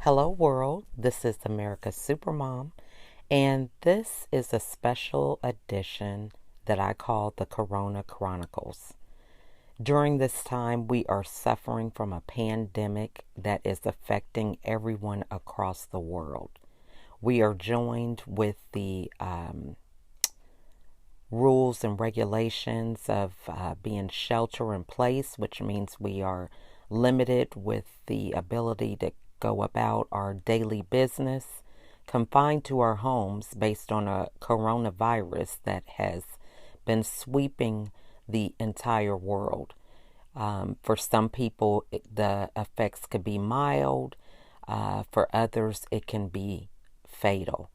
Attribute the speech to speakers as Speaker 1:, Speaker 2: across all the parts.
Speaker 1: Hello, world. This is America's Supermom, and this is a special edition that I call the Corona Chronicles. During this time, we are suffering from a pandemic that is affecting everyone across the world. We are joined with the rules and regulations of being shelter in place, which means we are limited with the ability to go about our daily business, confined to our homes based on a coronavirus that has been sweeping the entire world. For some people, the effects could be mild. For others, it can be fatal.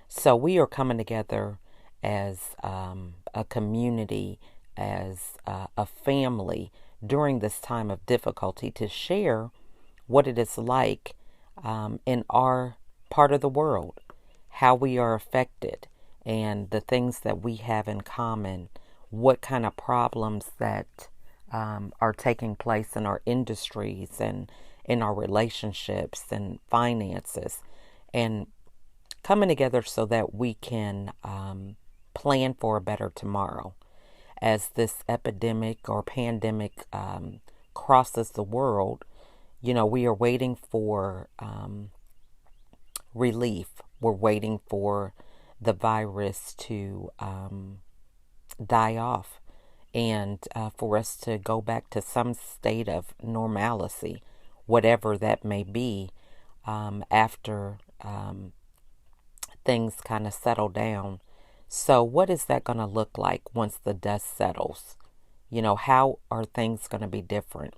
Speaker 1: So we are coming together as a community, as a family during this time of difficulty to share what it is like in our part of the world, how we are affected, and the things that we have in common, what kind of problems that are taking place in our industries and in our relationships and finances, and coming together so that we can plan for a better tomorrow. As this epidemic or pandemic crosses the world, we are waiting for relief. We're waiting for the virus to die off and for us to go back to some state of normalcy, whatever that may be, after things kind of settle down. So, what is that going to look like once the dust settles? How are things going to be different?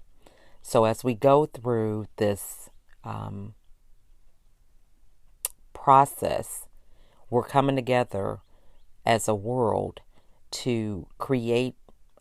Speaker 1: So, as we go through this process, we're coming together as a world to create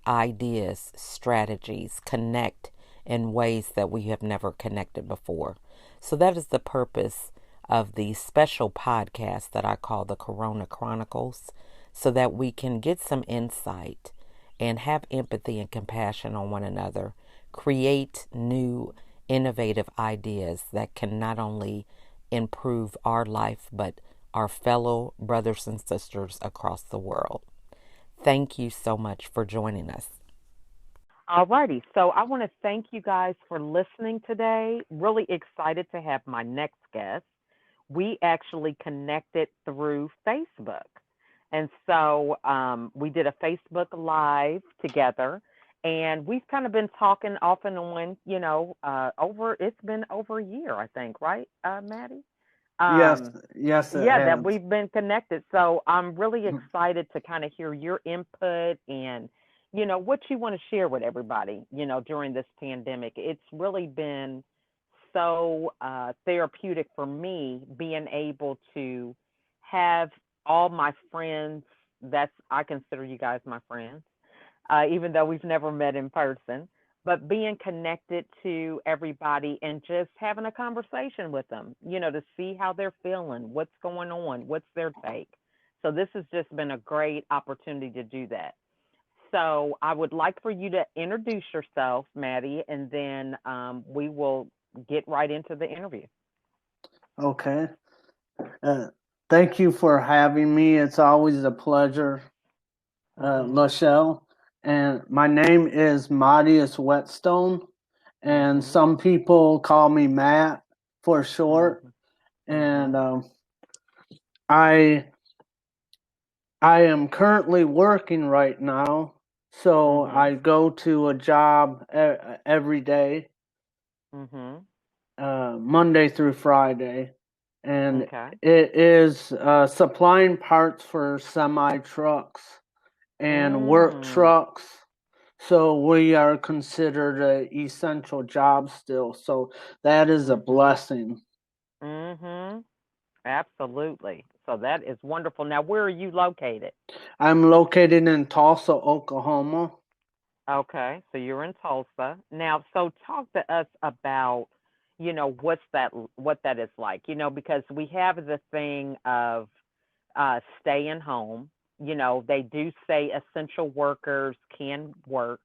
Speaker 1: ideas, strategies, connect in ways that we have never connected before. So, that is the purpose of the special podcast that I call the Corona Chronicles, so that we can get some insight and have empathy and compassion on one another, create new innovative ideas that can not only improve our life, but our fellow brothers and sisters across the world. Thank you so much for joining us.
Speaker 2: All righty. So I want to thank you guys for listening today. Really excited to have my next guest. We actually connected through Facebook. And so we did a Facebook Live together. And we've kind of been talking off and on, it's been over a year, I think, right, Maddie?
Speaker 3: Yes,
Speaker 2: Um,
Speaker 3: yes, it
Speaker 2: yeah, that
Speaker 3: has.
Speaker 2: we've been connected. So I'm really excited to kind of hear your input and, what you want to share with everybody, during this pandemic. It's really been so therapeutic for me being able to have all my friends. I consider you guys my friends, even though we've never met in person, but being connected to everybody and just having a conversation with them, to see how they're feeling, what's going on, what's their take. So this has just been a great opportunity to do that. So I would like for you to introduce yourself, Maddie, and then we will get right into the interview.
Speaker 3: Okay. Uh, Thank you for having me. It's always a pleasure,
Speaker 2: Mhm.
Speaker 3: Lachelle. And my name is Marius Whetstone, and
Speaker 2: Mhm.
Speaker 3: some people call me Matt for short.
Speaker 2: Mhm.
Speaker 3: And
Speaker 2: Mhm.
Speaker 3: I I am currently working right now, so
Speaker 2: Mhm.
Speaker 3: I go to a job every day,
Speaker 2: Mhm.
Speaker 3: Monday through Friday, and
Speaker 2: Okay.
Speaker 3: it is supplying parts for semi trucks and work
Speaker 2: Mm.
Speaker 3: trucks. So we are considered a essential job still. So that is a
Speaker 2: Mhm.
Speaker 3: blessing.
Speaker 2: Mhm. Absolutely. So that is wonderful. Now, where are you located?
Speaker 3: I'm located in Tulsa, Oklahoma.
Speaker 2: Okay, so you're in Tulsa. Now, so talk to us about, what that is like, because we have the thing of staying home. They do say essential workers can work,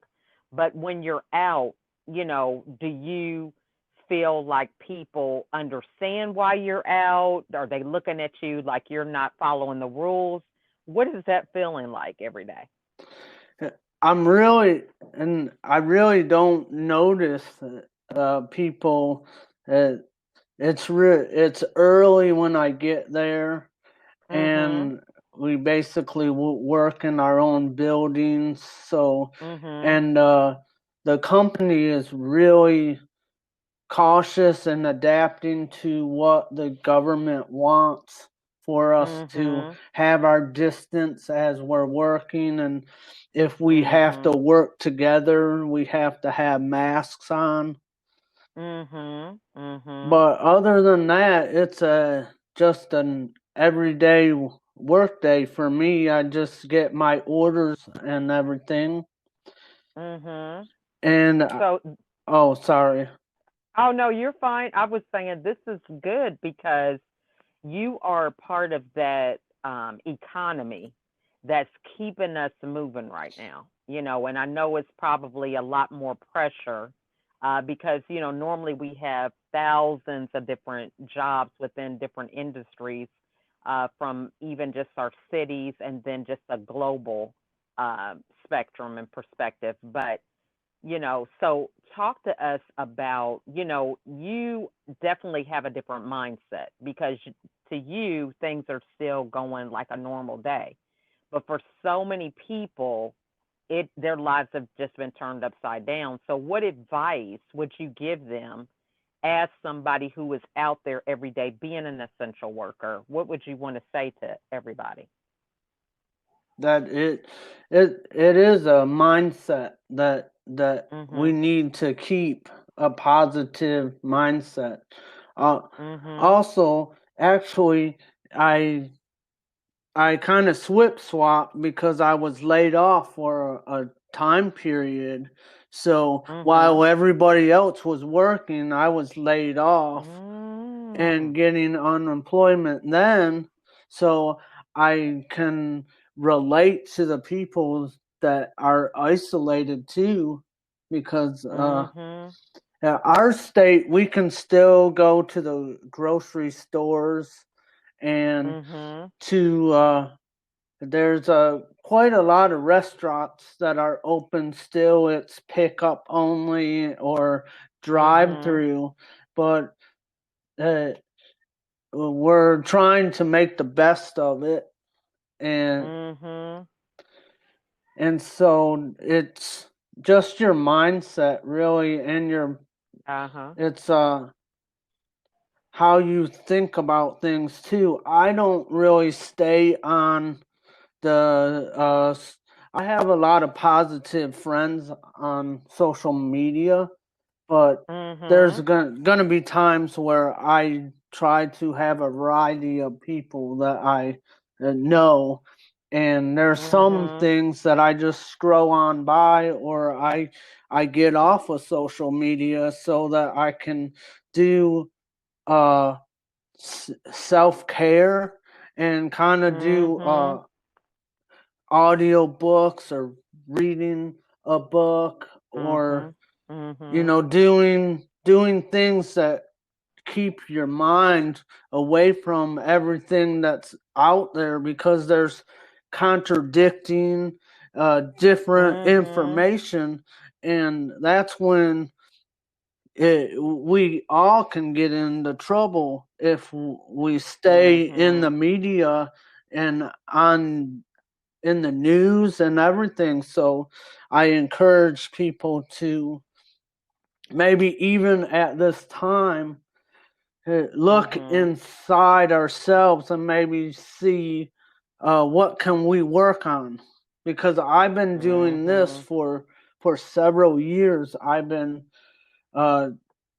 Speaker 2: but when you're out, do you feel like people understand why you're out? Are they looking at you like you're not following the rules? What is that feeling like every day?
Speaker 3: I really don't notice people. Uh, it's early when I get there,
Speaker 2: Mhm.
Speaker 3: and we basically work in our own buildings. So,
Speaker 2: Mhm.
Speaker 3: and the company is really cautious and adapting to what the government wants for us to
Speaker 2: Mhm.
Speaker 3: have our distance as we're working. And if we have to
Speaker 2: Mhm.
Speaker 3: work together, we have to have masks on.
Speaker 2: Mhm. Mhm.
Speaker 3: But other than that, it's just an everyday work day for me. I just get my orders and everything.
Speaker 2: Mhm.
Speaker 3: And
Speaker 2: So,
Speaker 3: oh, sorry.
Speaker 2: oh no, you're fine. I was saying this is good because you are part of that economy that's keeping us moving right now. And I know it's probably a lot more pressure because normally we have thousands of different jobs within different industries, from even just our cities and then just a global spectrum and perspective. But so talk to us about, you definitely have a different mindset because to you, things are still going like a normal day. But for so many people, their lives have just been turned upside down. So what advice would you give them as somebody who is out there every day being an essential worker? What would you want to say to everybody?
Speaker 3: That it is a mindset that we
Speaker 2: Mhm.
Speaker 3: need to keep, a positive mindset. Uh,
Speaker 2: Mhm.
Speaker 3: Also, actually, I I kind of swap because I was laid off for a time period. So while
Speaker 2: Mhm.
Speaker 3: everybody else was working, I was laid off and
Speaker 2: Mm.
Speaker 3: getting unemployment then. So I can relate to the people that are isolated too, because
Speaker 2: Mhm.
Speaker 3: our state, we can still go to the grocery stores and
Speaker 2: Mhm.
Speaker 3: to there's quite a lot of restaurants that are open still. It's pickup only or drive
Speaker 2: Mhm.
Speaker 3: through, but uh, we're trying to make the best of it, and
Speaker 2: Mhm.
Speaker 3: so it's just your mindset really, and your
Speaker 2: Uh-huh.
Speaker 3: it's how you think about things too. I don't really stay on the I have a lot of positive friends on social media, but there's
Speaker 2: Mhm.
Speaker 3: gonna be times where I try to have a variety of people that I know, and there's some
Speaker 2: Mhm.
Speaker 3: things that I just scroll on by, or I get off of social media so that I can do uh self care and kind of do
Speaker 2: Mhm.
Speaker 3: audio books or reading a book, or
Speaker 2: Mhm. Mhm.
Speaker 3: doing things that keep your mind away from everything that's out there, because there's contradicting different
Speaker 2: Mhm.
Speaker 3: information, and that's when we all can get into trouble if we stay in the
Speaker 2: Mhm.
Speaker 3: media and on in the news and everything. So I encourage people to maybe even at this time look
Speaker 2: Mhm.
Speaker 3: inside ourselves and maybe see what can we work on, because I've been doing this
Speaker 2: Mhm.
Speaker 3: for several years. I've been uh,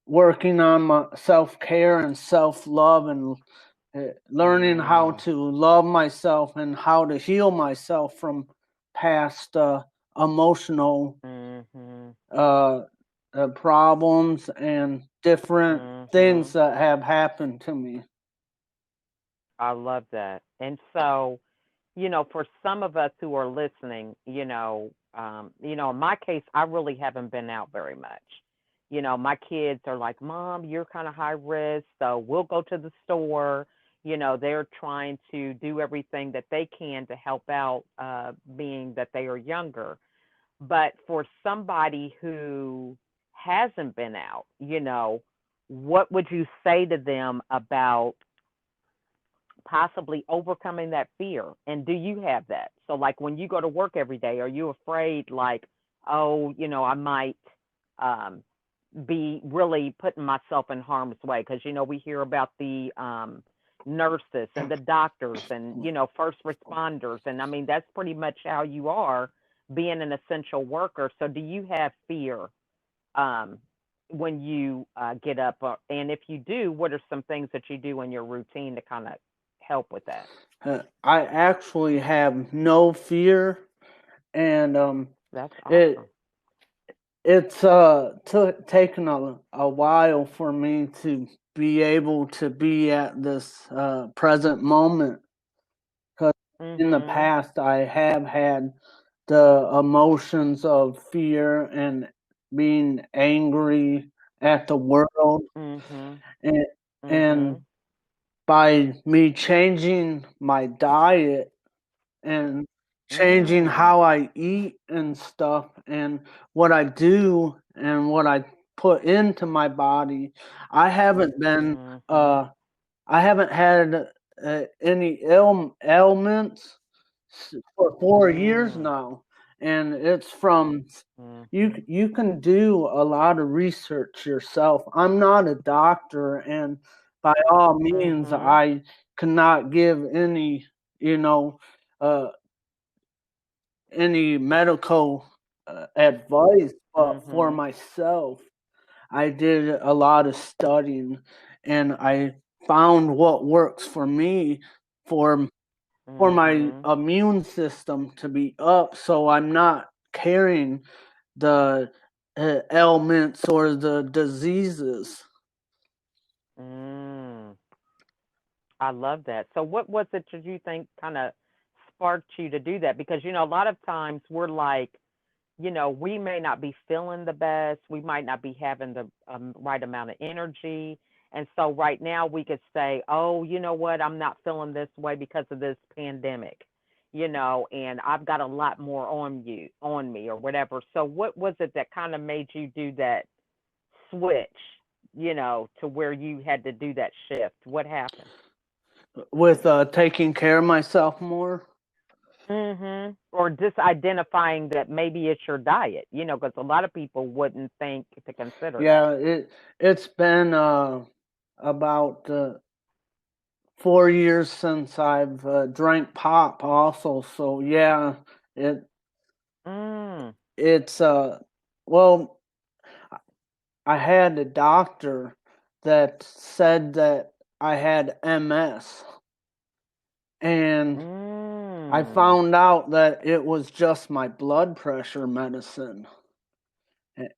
Speaker 3: working on my self-care and self-love, and learning how
Speaker 2: Mm.
Speaker 3: to love myself and how to heal myself from past emotional
Speaker 2: Mhm.
Speaker 3: uh, problems and different things
Speaker 2: Mhm.
Speaker 3: that have happened to me.
Speaker 2: I love that. And so, for some of us who are listening, in my case, I really haven't been out very much. My kids are like, Mom, you're kind of high risk, so we'll go to the store. They're trying to do everything that they can to help out, being that they are younger. But for somebody who hasn't been out, what would you say to them about possibly overcoming that fear? And do you have that? So, like, when you go to work every day, are you afraid, like, oh, I might um, be really putting myself in harm's way? Because, we hear about the nurses and the doctors and, first responders. And I mean, that's pretty much how you are being an essential worker. So, do you have fear um, when you get up? And if you do, what are some things that you do in your routine to kind of help with that?
Speaker 3: I actually have no fear, and
Speaker 2: That's awesome.
Speaker 3: it it's taken a while for me to be able to be at this present moment, because in the
Speaker 2: Mhm.
Speaker 3: past I have had the emotions of fear and being angry at the world,
Speaker 2: Mhm.
Speaker 3: and and
Speaker 2: Mhm.
Speaker 3: by me changing my diet and changing
Speaker 2: Mm.
Speaker 3: how I eat and stuff and what I do and what I put into my body, I haven't been
Speaker 2: Mhm.
Speaker 3: uh I haven't had any ailments for 4 years
Speaker 2: Mm.
Speaker 3: now, and it's from you.
Speaker 2: Mhm.
Speaker 3: You can do a lot of research yourself. I'm not a doctor, and by all means,
Speaker 2: Mhm.
Speaker 3: I cannot give you know uh, any medical advice. But for
Speaker 2: Mhm.
Speaker 3: myself, I did a lot of studying, and I found what works for me for my
Speaker 2: Mhm.
Speaker 3: immune system to be up, so I'm not carrying the ailments or the diseases.
Speaker 2: Mm. I love that. So what was it that you think kind of sparked you to do that? Because a lot of times we're like, we may not be feeling the best. We might not be having the right amount of energy. And so right now we could say, oh, you know what? I'm not feeling this way because of this pandemic, and I've got a lot more on me or whatever. So what was it that kind of made you do that switch, to where you had to do that shift? What happened?
Speaker 3: With taking care of myself more.
Speaker 2: Or just identifying that maybe it's your diet, because a lot of people wouldn't think to consider that.
Speaker 3: Yeah, it's been about 4 years since I've drank pop also. So yeah, it
Speaker 2: Mm.
Speaker 3: it's well, I had a doctor that said that I had MS, and I
Speaker 2: Mm.
Speaker 3: found out that it was just my blood pressure medicine.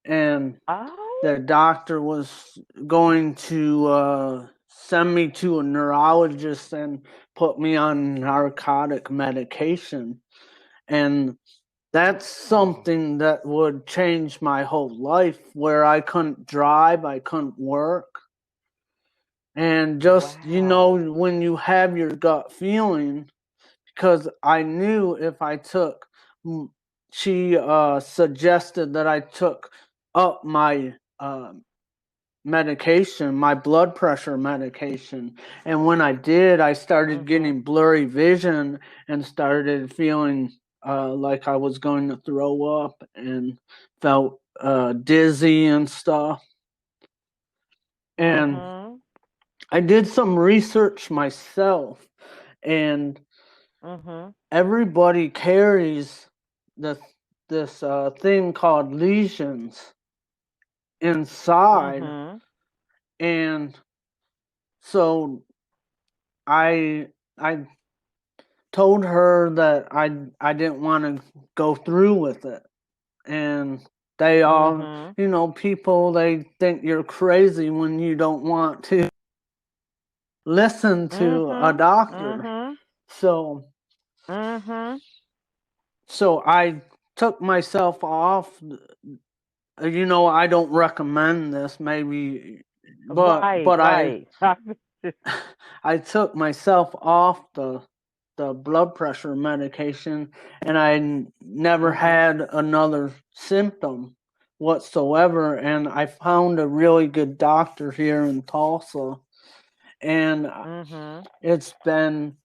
Speaker 3: And
Speaker 2: Oh.
Speaker 3: the doctor was going to send me to a neurologist and put me on narcotic medication. And that's
Speaker 2: Oh.
Speaker 3: something that would change my whole life, where I couldn't drive, I couldn't work. And just,
Speaker 2: Wow.
Speaker 3: when you have your gut feeling, because I knew if I took, she suggested that I took up my medication, my blood pressure medication. And when I did, I started
Speaker 2: Mhm.
Speaker 3: getting blurry vision and started feeling like I was going to throw up, and felt dizzy and stuff. And
Speaker 2: Mhm.
Speaker 3: I did some research myself, and
Speaker 2: Mhm.
Speaker 3: everybody carries this thing called lesions inside,
Speaker 2: Mhm.
Speaker 3: and so I told her that I didn't want to go through with it, and they all,
Speaker 2: Mhm.
Speaker 3: people, they think you're crazy when you don't want to listen to a
Speaker 2: Mhm.
Speaker 3: doctor.
Speaker 2: Mhm.
Speaker 3: So
Speaker 2: Mhm.
Speaker 3: I took myself off I don't recommend this, maybe,
Speaker 2: Right,
Speaker 3: but
Speaker 2: right.
Speaker 3: I took myself off the blood pressure medication, and I never
Speaker 2: Mhm.
Speaker 3: had another symptom whatsoever. And I found a really good doctor here in Tulsa, and
Speaker 2: Mhm.
Speaker 3: it's been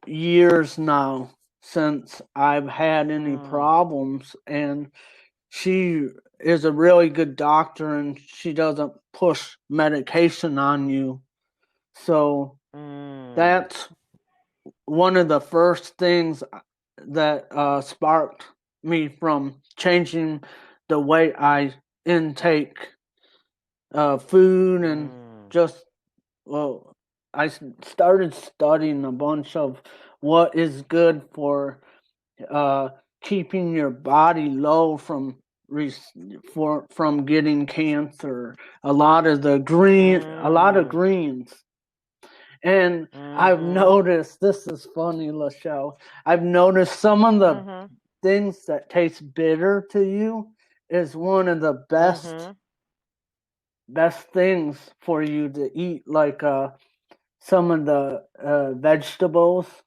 Speaker 3: years now since I've had any
Speaker 2: Mm.
Speaker 3: problems. And she is a really good doctor, and she doesn't push medication on you. So
Speaker 2: Mm.
Speaker 3: that's one of the first things that sparked me from changing the way I intake food, and
Speaker 2: Mm.
Speaker 3: just, well, I started studying a bunch of what is good for uh, keeping your body low from getting cancer. A lot of
Speaker 2: Mm.
Speaker 3: greens. And I've
Speaker 2: Mhm.
Speaker 3: noticed, this is funny, Lachelle. I've noticed some of the
Speaker 2: Mhm.
Speaker 3: things that taste bitter to you is one of the best
Speaker 2: Mhm.
Speaker 3: best things for you to eat, like some of the vegetables.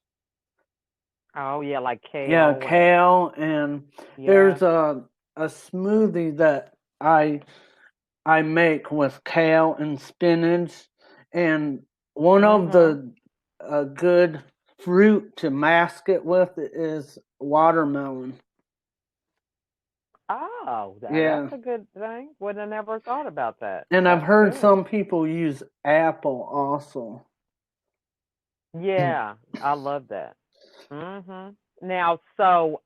Speaker 2: Oh yeah, like
Speaker 3: Yeah,
Speaker 2: kale and
Speaker 3: kale, and
Speaker 2: yeah.
Speaker 3: there's a smoothie that I make with kale and spinach, and one of
Speaker 2: Mhm.
Speaker 3: the good fruit to mask it with is watermelon.
Speaker 2: Oh, that's
Speaker 3: Yeah,
Speaker 2: a good thing. Would have never thought about that.
Speaker 3: and I've
Speaker 2: That's
Speaker 3: heard
Speaker 2: good.
Speaker 3: some people use apple also.
Speaker 2: Yeah, I love that. Now, so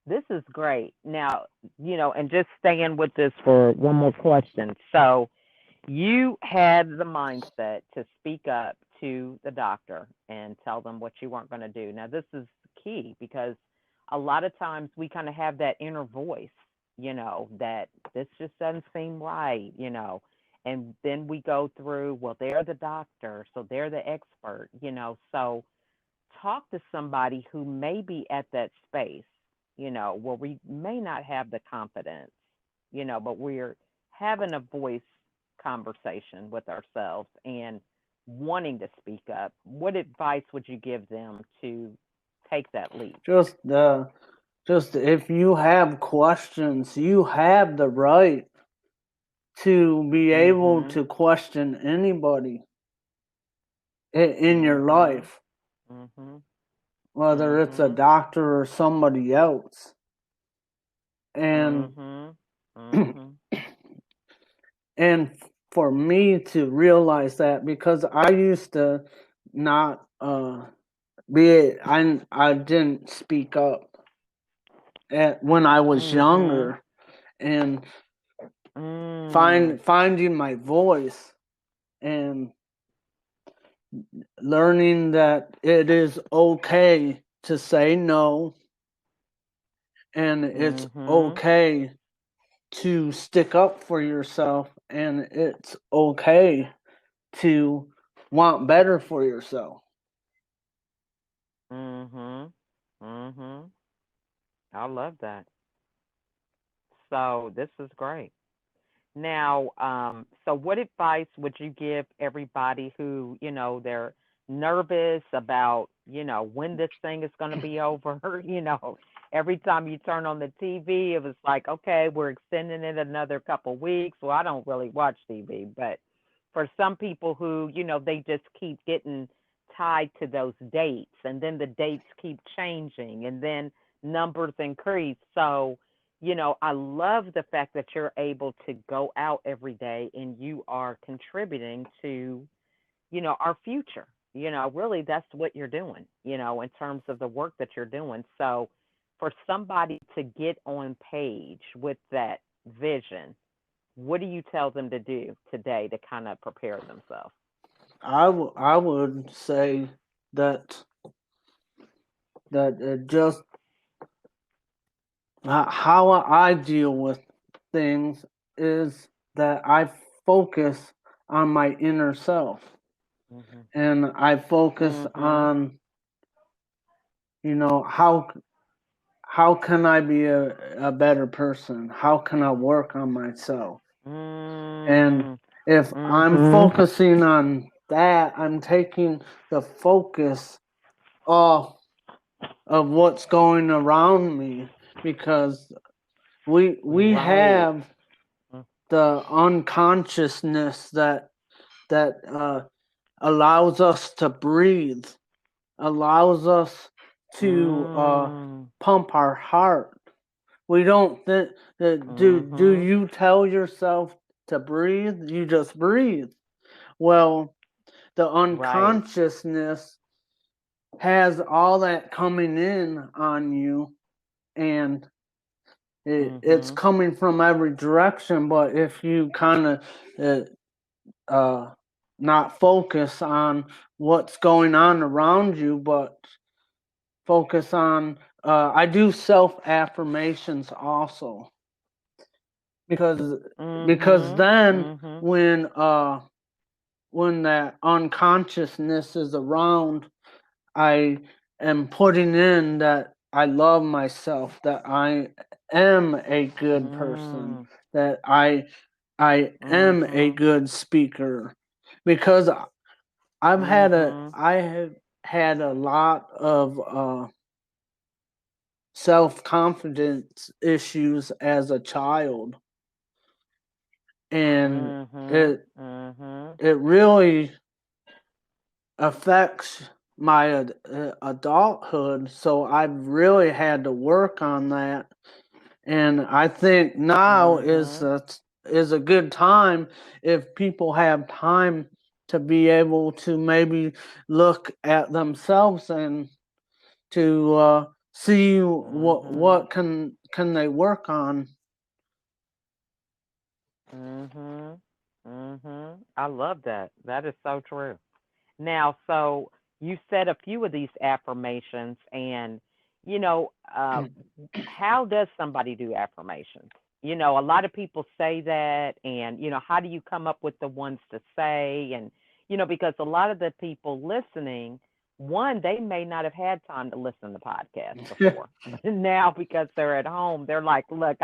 Speaker 2: this is great. Now, and just staying with this for one more question. So, you had the mindset to speak up to the doctor and tell them what you weren't going to do. Now, this is key because a lot of times we kind of have that inner voice, that this just doesn't seem right. And then we go through, well, they're the doctor, so they're the expert. So talk to somebody who may be at that space, where we may not have the confidence, but we're having a voice conversation with ourselves and wanting to speak up. What advice would you give them to take that leap?
Speaker 3: Just just if you have questions, you have the right to be able
Speaker 2: Mhm.
Speaker 3: to question anybody in your
Speaker 2: Mhm.
Speaker 3: life,
Speaker 2: Mhm.
Speaker 3: whether it's a
Speaker 2: Mhm.
Speaker 3: doctor or somebody else. And
Speaker 2: Mhm. Mhm.
Speaker 3: and for me to realize that, because I used to not I didn't speak up when I was
Speaker 2: Mhm.
Speaker 3: younger, and
Speaker 2: Mm.
Speaker 3: finding my voice and learning that it is okay to say no, and it's
Speaker 2: Mhm.
Speaker 3: okay to stick up for yourself, and it's okay to want better for yourself.
Speaker 2: Mhm. Mhm. I love that. So this is great. Now, so what advice would you give everybody who, they're nervous about, when this thing is going to be over? Every time you turn on the TV, it was like, okay, we're extending it another couple weeks. Well, I don't really watch TV, but for some people who, they just keep getting tied to those dates, and then the dates keep changing, and then numbers increase. So, I love the fact that you're able to go out every day and you are contributing to, our future. Really that's what you're doing, in terms of the work that you're doing. So for somebody to get on page with that vision, what do you tell them to do today to kind of prepare themselves?
Speaker 3: I would say that just how I deal with things is that I focus on my inner self,
Speaker 2: Mhm.
Speaker 3: and I focus
Speaker 2: Mhm.
Speaker 3: on, you know, how can I be a better person? How can I work on myself? And
Speaker 2: Mm.
Speaker 3: if I'm
Speaker 2: Mhm.
Speaker 3: focusing on that, I'm taking the focus off of what's going around me, because we
Speaker 2: Right.
Speaker 3: have the unconsciousness that allows us to breathe, allows us to
Speaker 2: Mm.
Speaker 3: pump our heart. We don't think that. Do
Speaker 2: Mhm.
Speaker 3: you tell yourself to breathe? You just breathe. Well, the
Speaker 2: Right.
Speaker 3: unconsciousness has all that coming in on you, and it's
Speaker 2: Mhm.
Speaker 3: coming from every direction. But if you kind of uh, not focus on what's going on around you, but focus on, I do self affirmations also, because
Speaker 2: Mhm.
Speaker 3: then
Speaker 2: Mhm.
Speaker 3: when that unconsciousness is around, I am putting in that I love myself, that I am a good person,
Speaker 2: Mm.
Speaker 3: that I am a
Speaker 2: Mhm.
Speaker 3: good speaker, because
Speaker 2: Mhm.
Speaker 3: I have had a lot of self confidence issues as a child, and
Speaker 2: Mhm.
Speaker 3: it
Speaker 2: Mhm.
Speaker 3: it really affects my adulthood. So I've really had to work on that, and I think now
Speaker 2: Mhm.
Speaker 3: is a good time, if people have time, to be able to maybe look at themselves and to see
Speaker 2: Mhm.
Speaker 3: what can they work on.
Speaker 2: Mhm. Mhm. I love that. That is so true. Now, so you said a few of these affirmations, and you know, how does somebody do affirmations? A lot of people say that, and how do you come up with the ones to say? And because a lot of the people listening, one, they may not have had time to listen to podcasts before, but now because they're at home, they're like, look,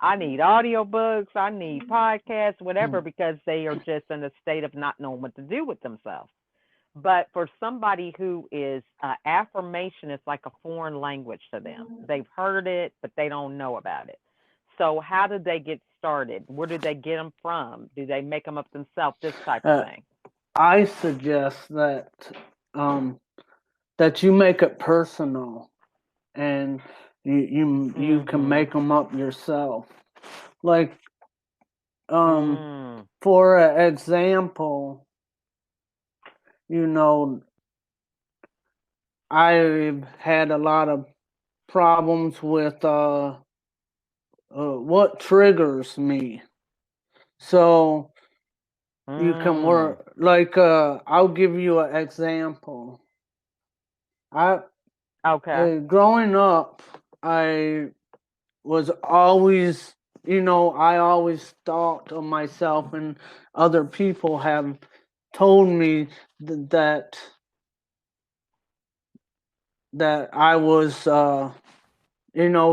Speaker 2: I need audiobooks, I need podcasts, whatever, because they are just in a state of not knowing what to do with themselves. But for somebody who is affirmation is like a foreign language to them. They've heard it, but they don't know about it. So how did they get started? Where did they get them from? Do they make them up themselves? This type of
Speaker 3: uh,
Speaker 2: thing.
Speaker 3: I suggest um, that you make it personal, and you can
Speaker 2: Mhm.
Speaker 3: make them up yourself. Like,
Speaker 2: Mm.
Speaker 3: for example, you know, I've had a lot of problems with what triggers me. So you can
Speaker 2: Mm.
Speaker 3: work, like, I'll give you an example. I
Speaker 2: Okay.
Speaker 3: Growing up, I was always, I always thought of myself, and other people have told me that I was,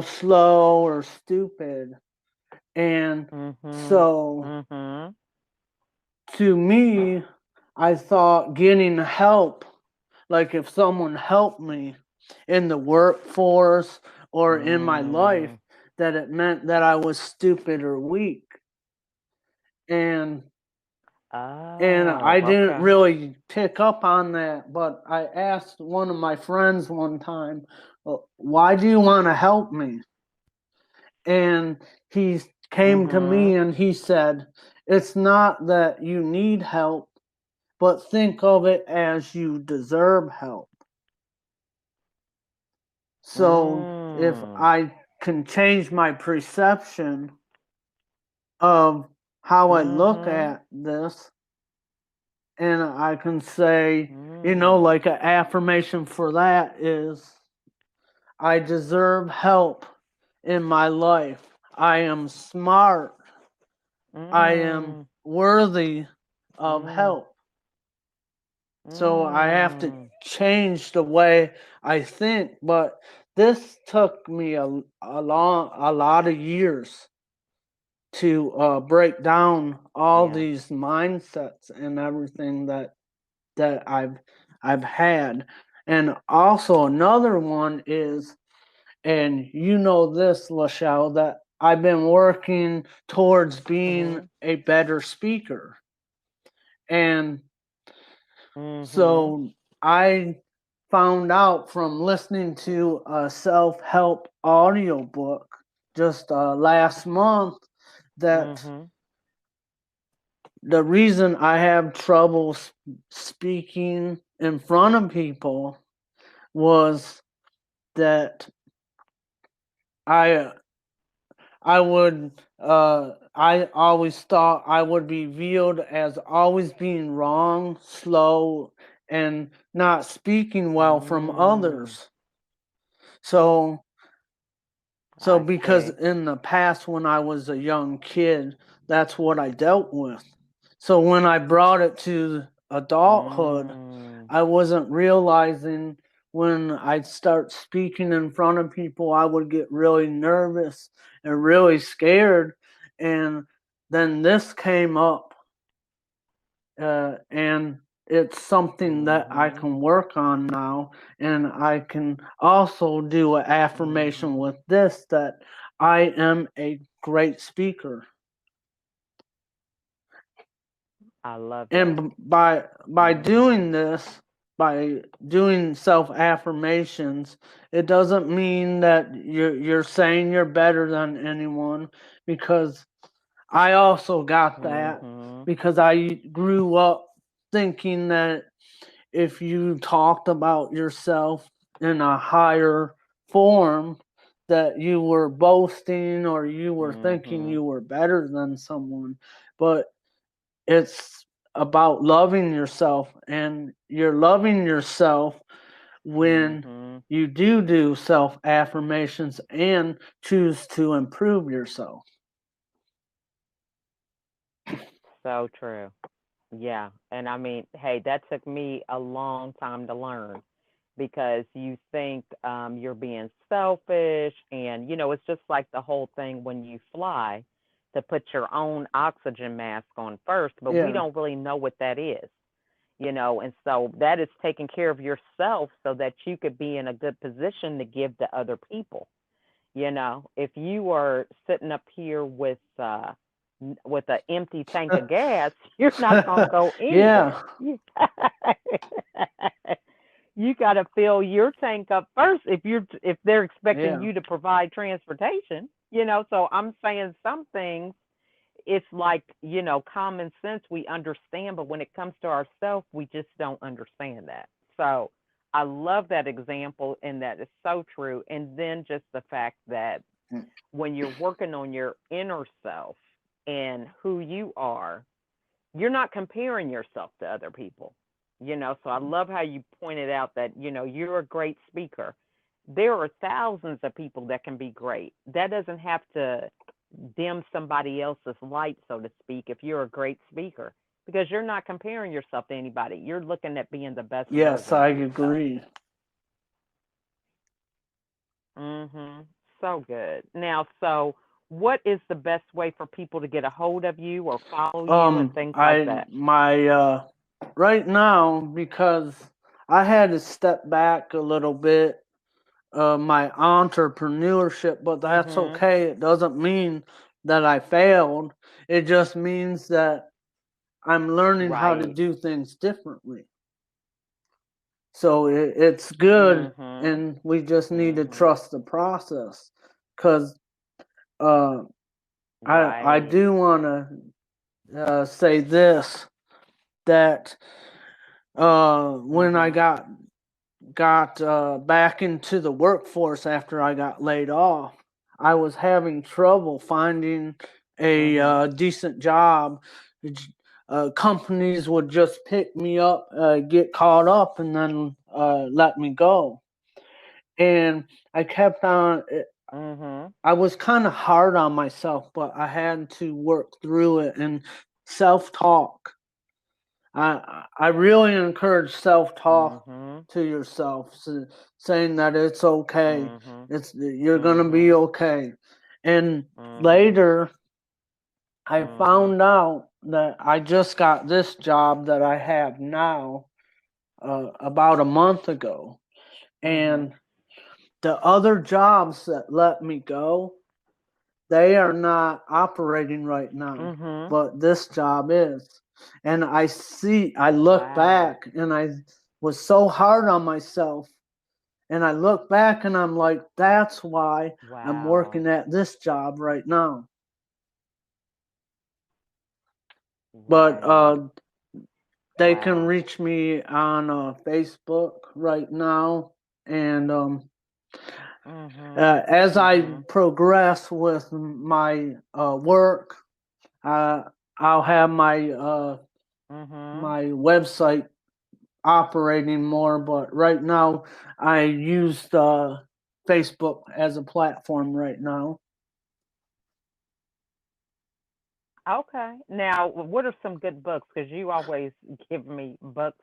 Speaker 3: slow or stupid. And
Speaker 2: Mhm.
Speaker 3: so
Speaker 2: Mhm.
Speaker 3: to me, I thought getting help, like if someone helped me in the workforce or in my life,
Speaker 2: Mm.
Speaker 3: that it meant that I was stupid or weak. And
Speaker 2: Oh,
Speaker 3: I didn't
Speaker 2: okay.
Speaker 3: really pick up on that, but I asked one of my friends one time, "Well, why do you want to help me?" And he came to me
Speaker 2: Mhm.
Speaker 3: and he said, "It's not that you need help, but think of it as you deserve help." So if
Speaker 2: Mm.
Speaker 3: I can change my perception of how I look
Speaker 2: Mhm.
Speaker 3: at this, and I can say,
Speaker 2: Mm.
Speaker 3: like an affirmation for that is, I deserve help in my life. I am smart. I am
Speaker 2: Mm.
Speaker 3: worthy of
Speaker 2: Mm.
Speaker 3: help. So I have to
Speaker 2: Mm.
Speaker 3: change the way I think, but this took me a lot of years to break down all
Speaker 2: Yeah.
Speaker 3: these mindsets and everything that I've had. And also another one is, and you know this, Lachelle, that I've been working towards being
Speaker 2: Mhm.
Speaker 3: a better speaker. And
Speaker 2: Mhm.
Speaker 3: so I found out from listening to a self-help audiobook just last month that
Speaker 2: Mhm.
Speaker 3: the reason I have trouble speaking in front of people was that I I always thought I would be viewed as always being wrong, slow, and not speaking well from
Speaker 2: Mm.
Speaker 3: others. So so
Speaker 2: I
Speaker 3: because
Speaker 2: see.
Speaker 3: in the past when I was a young kid, that's what I dealt with. So when I brought it to adulthood,
Speaker 2: Mm.
Speaker 3: I wasn't realizing when I'd start speaking in front of people, I would get really nervous and really scared. And then this came up, and it's something that I
Speaker 2: Mhm.
Speaker 3: can work on now. And I can also do an affirmation
Speaker 2: Mhm.
Speaker 3: with this that I am a great speaker.
Speaker 2: I love that.
Speaker 3: And by
Speaker 2: Mhm.
Speaker 3: doing this, by doing self affirmations, it doesn't mean that you're saying you're better than anyone, because I also got that,
Speaker 2: Mhm.
Speaker 3: because I grew up thinking that if you talked about yourself in a higher form, that you were boasting or you were thinking
Speaker 2: Mhm.
Speaker 3: you were better than someone. But it's about loving yourself, and you're loving yourself when
Speaker 2: Mhm.
Speaker 3: you do self affirmations and choose to improve yourself.
Speaker 2: So true. Yeah. And I mean, hey, that took me a long time to learn because you think you're being selfish. And, it's just like the whole thing when you fly to put your own oxygen mask on first, but we
Speaker 3: Yeah,
Speaker 2: don't really know what that is. And so that is taking care of yourself so that you could be in a good position to give to other people. If you are sitting up here with an empty tank of gas, you're not going to go
Speaker 3: yeah,
Speaker 2: anywhere. You got to fill your tank up first if they're expecting
Speaker 3: yeah,
Speaker 2: you to provide transportation. So I'm saying some things it's like, common sense we understand, but when it comes to ourselves, we just don't understand that. So I love that example, and that is so true. And then just the fact that when you're working on your inner self and who you are, you're not comparing yourself to other people. So I love how you pointed out that, you're a great speaker. There are thousands of people that can be great. That doesn't have to dim somebody else's light, so to speak, if you're a great speaker, because you're not comparing yourself to anybody. You're looking at being the best
Speaker 3: yes,
Speaker 2: version
Speaker 3: I
Speaker 2: of yourself.
Speaker 3: agree.
Speaker 2: So good. Now, so what is the best way for people to get a hold of you or follow you and things like
Speaker 3: I
Speaker 2: that?
Speaker 3: my right now, because I had to step back a little bit, my entrepreneurship, but that's
Speaker 2: Mhm.
Speaker 3: okay. It doesn't mean that I failed. It just means that I'm learning how to
Speaker 2: Right.
Speaker 3: do things differently. So it's good,
Speaker 2: Mhm.
Speaker 3: and we just need to
Speaker 2: Mhm.
Speaker 3: trust the process. Because uh, I
Speaker 2: Right.
Speaker 3: do want to say this, that when I
Speaker 2: Mhm.
Speaker 3: got back into the workforce after I got laid off, I was having trouble finding a
Speaker 2: Mhm.
Speaker 3: decent job. Companies would just pick me up, get caught up, and then let me go. And I kept on.
Speaker 2: Mhm.
Speaker 3: I was kind of hard on myself, but I had to work through it, and self talk. I really encourage self talk,
Speaker 2: Mhm.
Speaker 3: to yourself, saying that it's okay.
Speaker 2: Mhm.
Speaker 3: You're gonna be
Speaker 2: Mhm.
Speaker 3: okay. And
Speaker 2: Mhm.
Speaker 3: later, I
Speaker 2: Mhm.
Speaker 3: found out that I just got this job that I have now about a month ago,
Speaker 2: Mhm.
Speaker 3: and the other jobs that let me go, they are not operating right now,
Speaker 2: Mhm.
Speaker 3: but this job is. And I look
Speaker 2: Wow.
Speaker 3: back and I was so hard on myself. And I look back and I'm like, that's why I'm
Speaker 2: Wow.
Speaker 3: working at this job right now. But
Speaker 2: Right.
Speaker 3: they can
Speaker 2: Wow.
Speaker 3: reach me on Facebook right now. And
Speaker 2: Mhm.
Speaker 3: as I
Speaker 2: Mhm.
Speaker 3: progress with my work, uh, I'll have
Speaker 2: Mhm.
Speaker 3: my website operating more. But right now, I use Facebook as a platform right now.
Speaker 2: Okay. Now, what are some good books? Because you always give me books,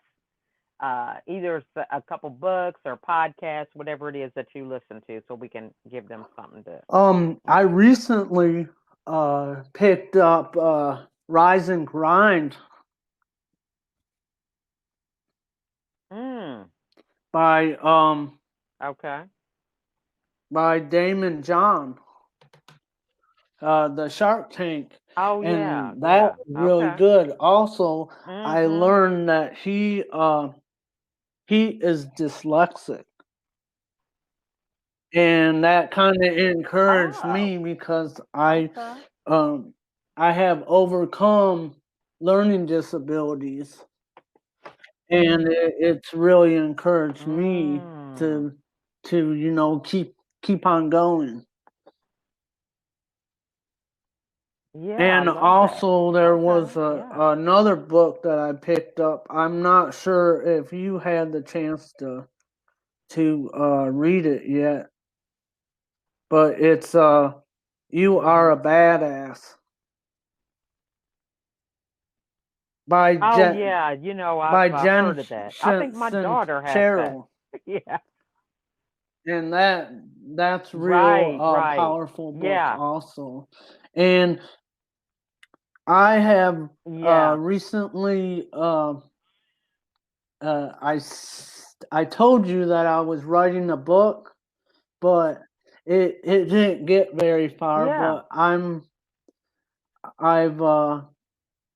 Speaker 2: either a couple books or podcasts, whatever it is that you listen to, so we can give them something to.
Speaker 3: I recently picked up Rise and Grind
Speaker 2: Mm.
Speaker 3: by
Speaker 2: Okay.
Speaker 3: by Damon John, the Shark Tank,
Speaker 2: Oh yeah.
Speaker 3: and that
Speaker 2: Yeah.
Speaker 3: was really
Speaker 2: Okay.
Speaker 3: good. Also, I
Speaker 2: Mhm.
Speaker 3: learned that he is dyslexic, and that kind of encouraged
Speaker 2: Oh.
Speaker 3: me because
Speaker 2: Okay.
Speaker 3: um I have overcome learning disabilities, and it's really encouraged me
Speaker 2: Mm.
Speaker 3: to keep on going.
Speaker 2: Yeah, I
Speaker 3: And
Speaker 2: love that.
Speaker 3: also there
Speaker 2: Okay.
Speaker 3: was
Speaker 2: Yeah.
Speaker 3: another book that I picked up. I'm not sure if you had the chance to read it yet, but it's You Are a
Speaker 2: Mhm.
Speaker 3: Badass by
Speaker 2: Oh yeah. You know, I've
Speaker 3: Jen
Speaker 2: heard of that. I think my daughter has that.
Speaker 3: Sincero.
Speaker 2: Yeah.
Speaker 3: And that's real
Speaker 2: Right. Right.
Speaker 3: powerful book
Speaker 2: Yeah.
Speaker 3: also. And I have
Speaker 2: Yeah.
Speaker 3: recently I told you that I was writing a book, but it didn't get very far.
Speaker 2: Yeah.
Speaker 3: But I've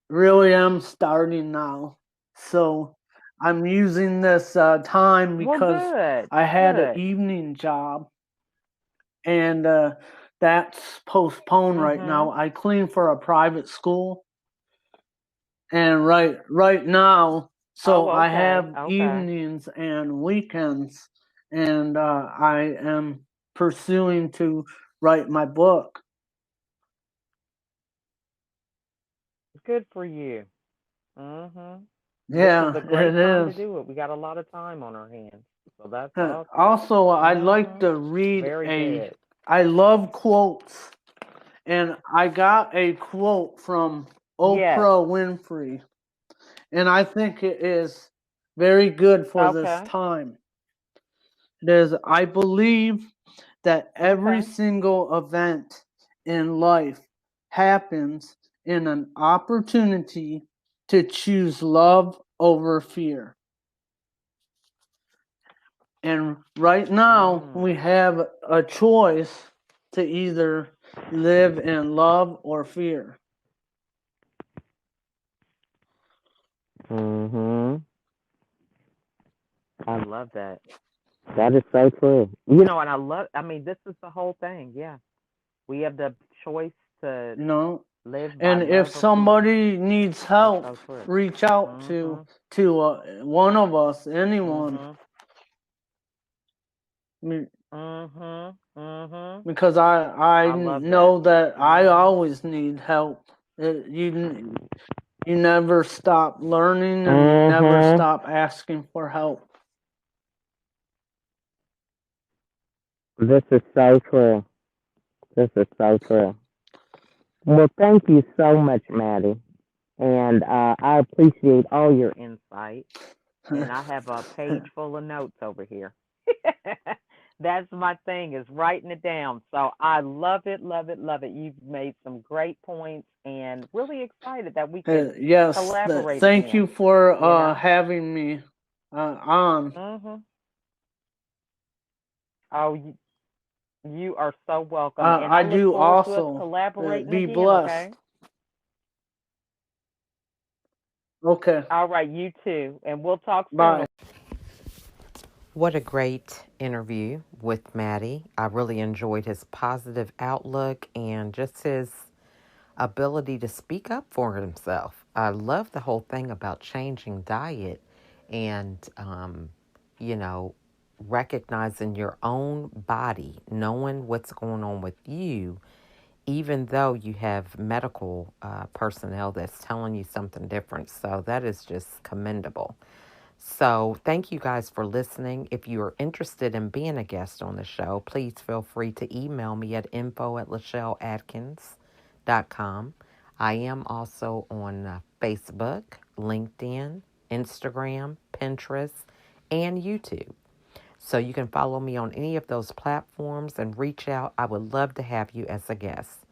Speaker 3: really am starting now, so I'm using this time
Speaker 2: Well,
Speaker 3: because
Speaker 2: good.
Speaker 3: I had an
Speaker 2: Good.
Speaker 3: evening job, and that's postponed right now.
Speaker 2: Mhm.
Speaker 3: I clean for a private school, and right now, so
Speaker 2: Oh,
Speaker 3: I
Speaker 2: okay.
Speaker 3: have
Speaker 2: Okay.
Speaker 3: evenings and weekends, and I am pursuing to write my book.
Speaker 2: Good for you. Mhm. This is
Speaker 3: Yeah,
Speaker 2: a
Speaker 3: it
Speaker 2: great time to
Speaker 3: is.
Speaker 2: do it. We got a lot of time on our hands. So that's awesome.
Speaker 3: Also, I like
Speaker 2: Mhm.
Speaker 3: to read
Speaker 2: Very good.
Speaker 3: I love quotes, and I got a quote from
Speaker 2: Yes.
Speaker 3: Oprah Winfrey, and I think it is very good for this
Speaker 2: Okay.
Speaker 3: time. It is, I believe that every
Speaker 2: Okay.
Speaker 3: single event in life happens in an opportunity to choose love over fear. And right now, we
Speaker 2: Mm.
Speaker 3: have a choice to either live in love or fear.
Speaker 2: Mhm. I love that. That is so true. You know, and I mean, this is the whole thing. Yeah. We have the choice to
Speaker 3: You know,
Speaker 2: live by
Speaker 3: and if
Speaker 2: love or fear.
Speaker 3: somebody needs
Speaker 2: That's
Speaker 3: help,
Speaker 2: so true.
Speaker 3: reach out
Speaker 2: Mhm.
Speaker 3: to one of us, anyone,
Speaker 2: Mhm. Mhm. Mhm.
Speaker 3: because I
Speaker 2: I love that.
Speaker 3: know that I
Speaker 2: Mhm.
Speaker 3: always need help. You never stop learning, and you never
Speaker 2: Mhm.
Speaker 3: stop asking for help.
Speaker 2: This is so true. This is so true. Well, thank you so much, Maddie. And I appreciate all your insight. and I have a page full of notes over here. That's my thing is writing it down. So I love it, love it, love it. You've made some great points and really excited that we can
Speaker 3: Yes,
Speaker 2: collaborate
Speaker 3: thank
Speaker 2: again,
Speaker 3: you for
Speaker 2: you know?
Speaker 3: having me on.
Speaker 2: Mhm. Oh, you are so welcome. And I
Speaker 3: I
Speaker 2: look
Speaker 3: do
Speaker 2: forward to us
Speaker 3: also.
Speaker 2: collaborating
Speaker 3: Be
Speaker 2: again, okay?
Speaker 3: blessed. Okay,
Speaker 2: All right, you too. And we'll talk soon.
Speaker 3: bye.
Speaker 1: What a great interview with Maddie. I really enjoyed his positive outlook and just his ability to speak up for himself. I love the whole thing about changing diet and, you know, recognizing your own body, knowing what's going on with you, even though you have medical personnel that's telling you something different. So that is just commendable. So, thank you guys for listening. If you are interested in being a guest on the show, please feel free to email me at info@lachelleatkins.com. I am also on Facebook, LinkedIn, Instagram, Pinterest, and YouTube. So you can follow me on any of those platforms and reach out. I would love to have you as a guest.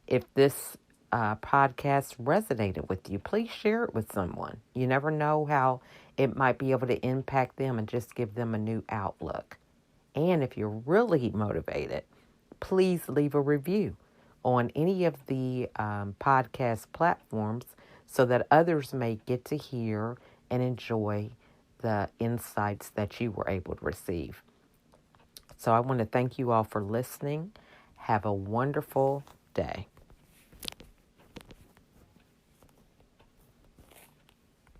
Speaker 1: If this podcast resonated with you, please share it with someone. You never know how it might be able to impact them and just give them a new outlook. And if you're really motivated, please leave a review on any of the podcast platforms so that others may get to hear and enjoy the insights that you were able to receive. So I want to thank you all for listening. Have a wonderful day.